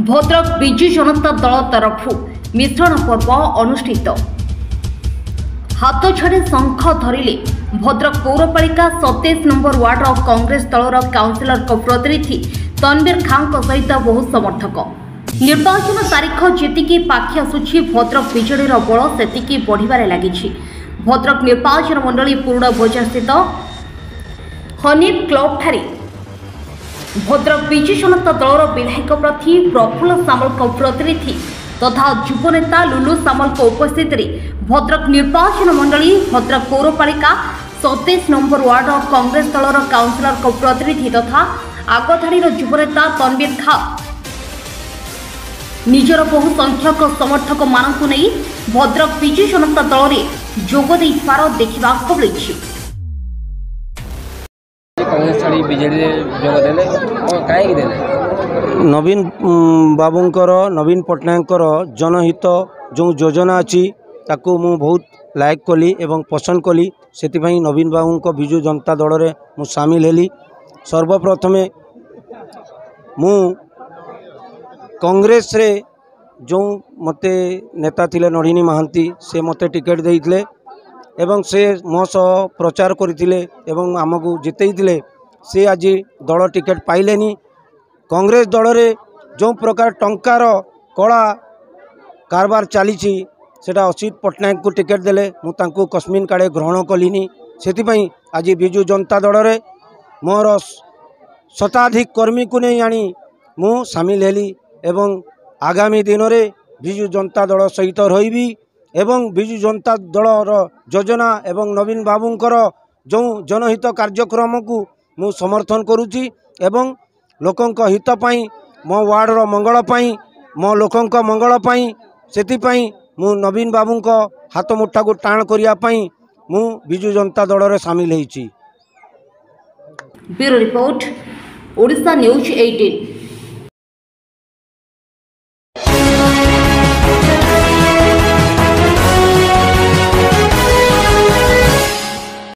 भद्रक विजु जनता दल तरफ मिश्रण पर्व अनुष्ठित। हाथ छाड़े शंख धरिले भद्रक पौरपालिका 27 नंबर वार्ड कांग्रेस दलर काउंसिलर प्रतिनिधि तनवीर खान सहित बहु समर्थक। निर्वाचन तारीख जेतिकी पाखि आसुछि भद्रक विजेडीर बल सेतिकी बढ़िबारे लागिछि। भद्रक निर्वाचन मंडली पूर्ण बजार स्थित हनीफ क्लब ठारे भद्रक विजु जनता दलर विधायक प्रार्थी प्रफुल्ल सामल प्रतिनिधि तथा युवनेता लुलु सामल उपस्थित भद्रक निर्वाचन मंडली भद्रक पौरपालिका 27 नंबर वार्ड कांग्रेस दलर काउंसिलर प्रतिनिधि तथा आगधाड़ीर युवनेता तनवीर खान निजर बहु संख्यक समर्थक मानकु नहीं भद्रक विजु जनता दल में जोग देइथिबार देखिबाक मिलिछि। कांग्रेस छाड़ी बीजेडी जोग देले काहे देले नवीन बाबूंकर नवीन पट्टनायकर जनहित जो योजना अच्छी ताकू मु बहुत लाइक कली एवं पसंद कली से नवीन बाबू को विजु जनता दल में मु सामिल हेली। सर्वप्रथमे मु कांग्रेस रे जो मते नेता थिले नड़िनी महांती से मते टिकेट देइथिले एवं से मो सह प्रचार करथिले एवं आमको जितेइथिले। से आज दल टिकेट पाइलेनी। कांग्रेस दल रे जो प्रकार टंकार कला कारबार चली सेटा असित पट्टनायक को टिकेट देले मुझे कस्मिन काड़े ग्रहण कलिनी। से आज विजु जनता दल रे मोर शताधिक कर्मी को नहीं आनी मु सामिल हेली एवं आगामी दिन में विजु जनता दल सहित रही एवं विजु जनता दल योजना एवं नवीन बाबूंकर जो जनहित कार्यक्रम को मु समर्थन करुच्ची एवं लोकंक हित पाई मो वार्डर मंगल पाई मो लोकंक मंगल पाई सेतिपाई मु नवीन बाबूंक हाथ मुठा को टाण करिया पाई मु विजु जनता दल रे शामिल होईची। Bureau report Odisha news 18।